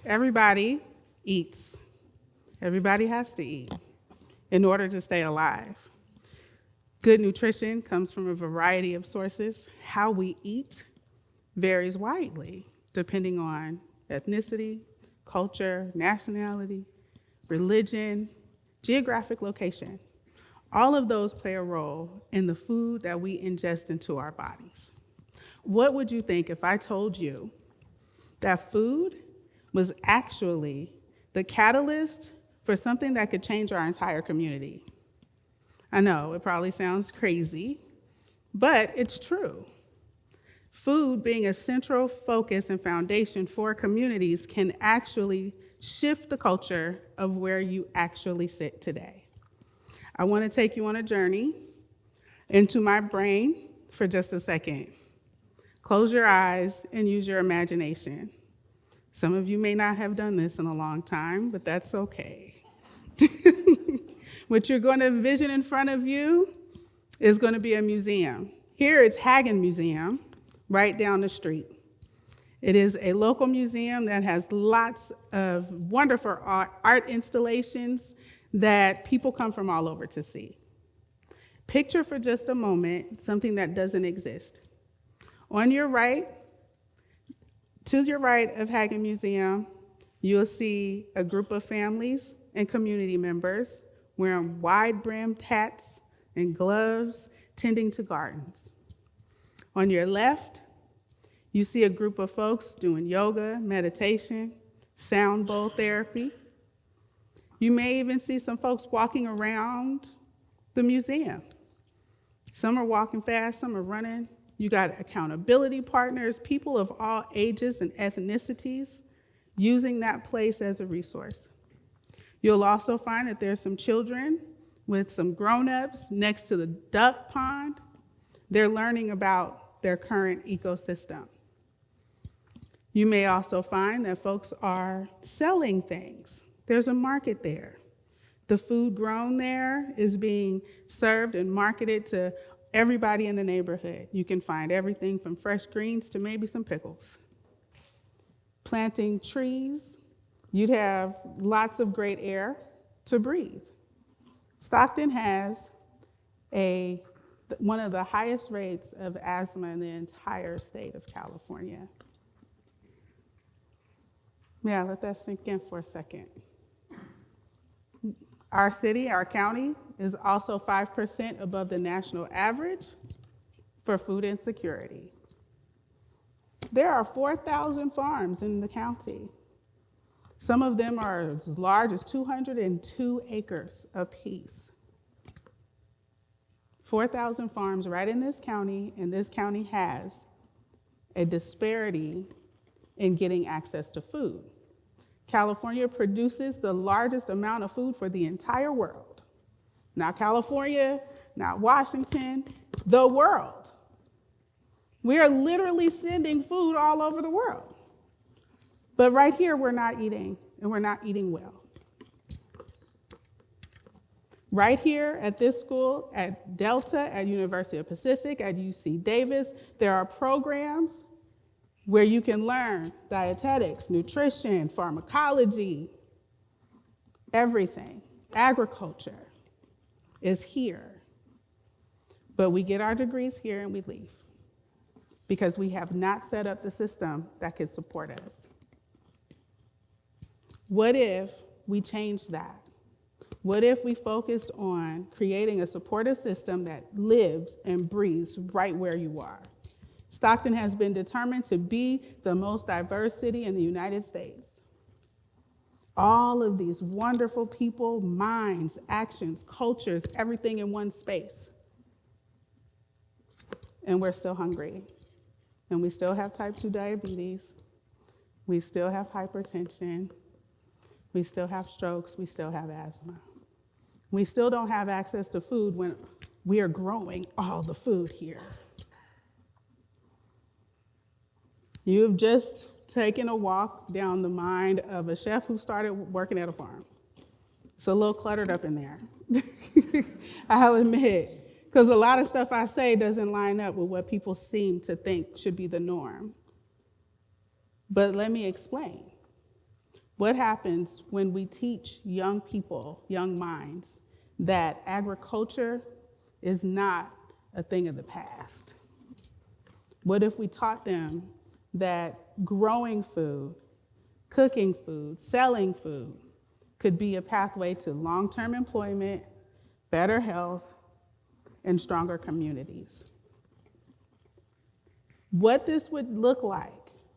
Everybody eats. Everybody has to eat in order to stay alive. Good nutrition comes from a variety of sources. How we eat varies widely depending on ethnicity, culture, nationality, religion, geographic location. All of those play a role in the food that we ingest into our bodies. What would you think if I told you that food was actually the catalyst for something that could change our entire community? I know, it probably sounds crazy, but it's true. Food being a central focus and foundation for communities can actually shift the culture of where you actually sit today. I want to take you on a journey into my brain for just a second. Close your eyes and use your imagination. Some of you may not have done this in a long time, but that's okay. What you're going to envision in front of you is going to be a museum. Here it's Hagen Museum, right down the street. It is a local museum that has lots of wonderful art installations that people come from all over to see. Picture for just a moment something that doesn't exist. On your right, to your right of Hagen Museum, you'll see a group of families and community members wearing wide-brimmed hats and gloves, tending to gardens. On your left, you see a group of folks doing yoga, meditation, sound bowl therapy. You may even see some folks walking around the museum. Some are walking fast, some are running. You got accountability partners, people of all ages and ethnicities using that place as a resource. You'll also find that there's some children with some grown-ups next to the duck pond. They're learning about their current ecosystem. You may also find that folks are selling things. There's a market there. The food grown there is being served and marketed to everybody in the neighborhood. You can find everything from fresh greens to maybe some pickles. Planting trees, you'd have lots of great air to breathe. Stockton has one of the highest rates of asthma in the entire state of California. Yeah, let that sink in for a second. Our city, our county, is also 5% above the national average for food insecurity. There are 4,000 farms in the county. Some of them are as large as 202 acres apiece. 4,000 farms right in this county, and this county has a disparity in getting access to food. California produces the largest amount of food for the entire world. Not California, not Washington, the world. We are literally sending food all over the world. But right here, we're not eating, and we're not eating well. Right here at this school, at Delta, at University of Pacific, at UC Davis, there are programs where you can learn dietetics, nutrition, pharmacology, everything. Agriculture is here. But we get our degrees here and we leave because we have not set up the system that could support us. What if we changed that? What if we focused on creating a supportive system that lives and breathes right where you are? Stockton has been determined to be the most diverse city in the United States. All of these wonderful people, minds, actions, cultures, everything in one space. And we're still hungry. And we still have type 2 diabetes. We still have hypertension. We still have strokes. We still have asthma. We still don't have access to food when we are growing all the food here. You've just taken a walk down the mind of a chef who started working at a farm. It's a little cluttered up in there, I'll admit, because a lot of stuff I say doesn't line up with what people seem to think should be the norm. But let me explain. What happens when we teach young people, young minds, that agriculture is not a thing of the past? What if we taught them that growing food, cooking food, selling food could be a pathway to long-term employment, better health, and stronger communities? What this would look like,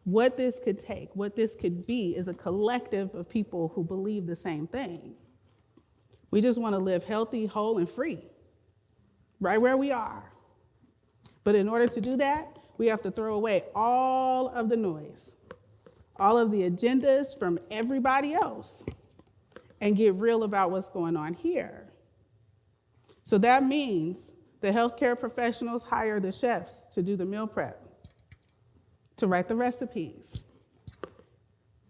what this could take, what this could be is a collective of people who believe the same thing. We just want to live healthy, whole, and free, right where we are. But in order to do that, we have to throw away all of the noise, all of the agendas from everybody else, and get real about what's going on here. So that means the healthcare professionals hire the chefs to do the meal prep, to write the recipes.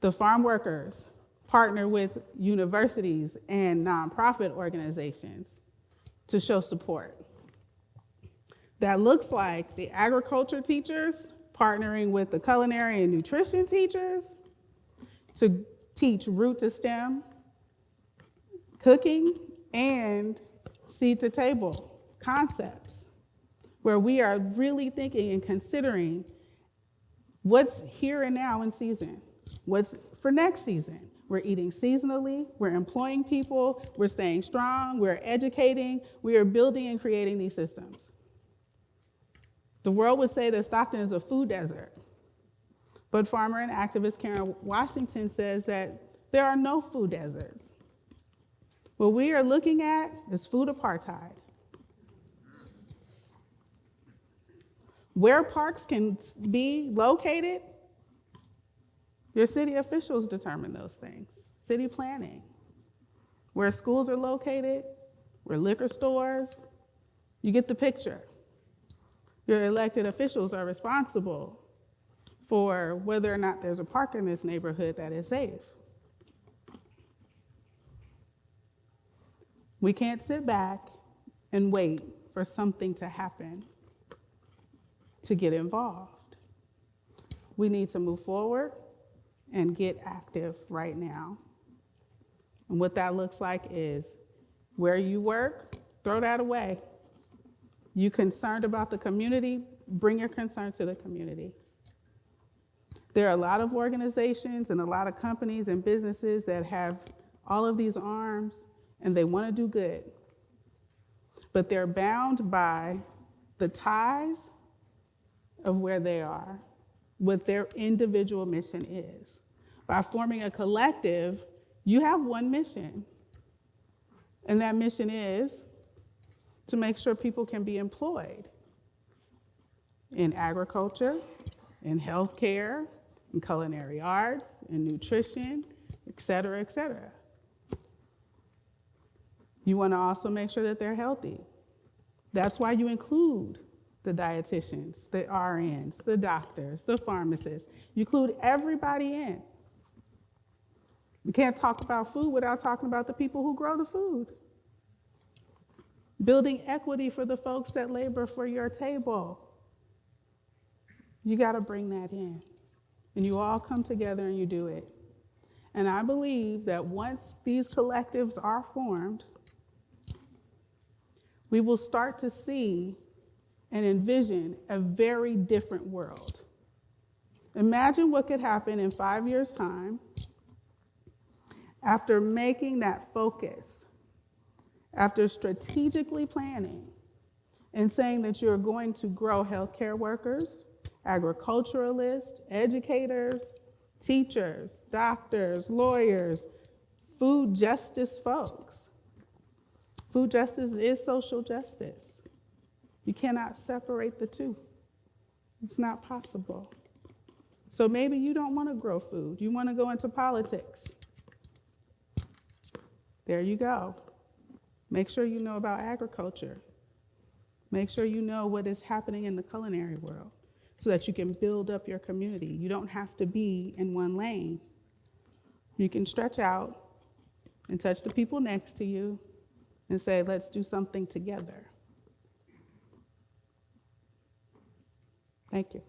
The farm workers partner with universities and nonprofit organizations to show support. That looks like the agriculture teachers partnering with the culinary and nutrition teachers to teach root to stem cooking and seed to table concepts, where we are really thinking and considering what's here and now in season, what's for next season. We're eating seasonally, we're employing people, we're staying strong, we're educating, we are building and creating these systems. The world would say that Stockton is a food desert, but farmer and activist Karen Washington says that there are no food deserts. What we are looking at is food apartheid. Where parks can be located, your city officials determine those things. City planning. Where schools are located, where liquor stores, you get the picture. Your elected officials are responsible for whether or not there's a park in this neighborhood that is safe. We can't sit back and wait for something to happen to get involved. We need to move forward and get active right now. And what that looks like is where you work, throw that away. You concerned about the community, bring your concern to the community. There are a lot of organizations and a lot of companies and businesses that have all of these arms and they want to do good, but they're bound by the ties of where they are, what their individual mission is. By forming a collective, you have one mission, and that mission is to make sure people can be employed in agriculture, in healthcare, in culinary arts, in nutrition, et cetera, et cetera. You want to also make sure that they're healthy. That's why you include the dietitians, the RNs, the doctors, the pharmacists. You include everybody in. We can't talk about food without talking about the people who grow the food. Building equity for the folks that labor for your table. You got to bring that in. And you all come together and you do it. And I believe that once these collectives are formed, we will start to see and envision a very different world. Imagine what could happen in 5 years' time after making that focus, after strategically planning and saying that you're going to grow healthcare workers, agriculturalists, educators, teachers, doctors, lawyers, food justice folks. Food justice is social justice. You cannot separate the two. It's not possible. So maybe you don't want to grow food. You want to go into politics. There you go. Make sure you know about agriculture. Make sure you know what is happening in the culinary world so that you can build up your community. You don't have to be in one lane. You can stretch out and touch the people next to you and say, let's do something together. Thank you.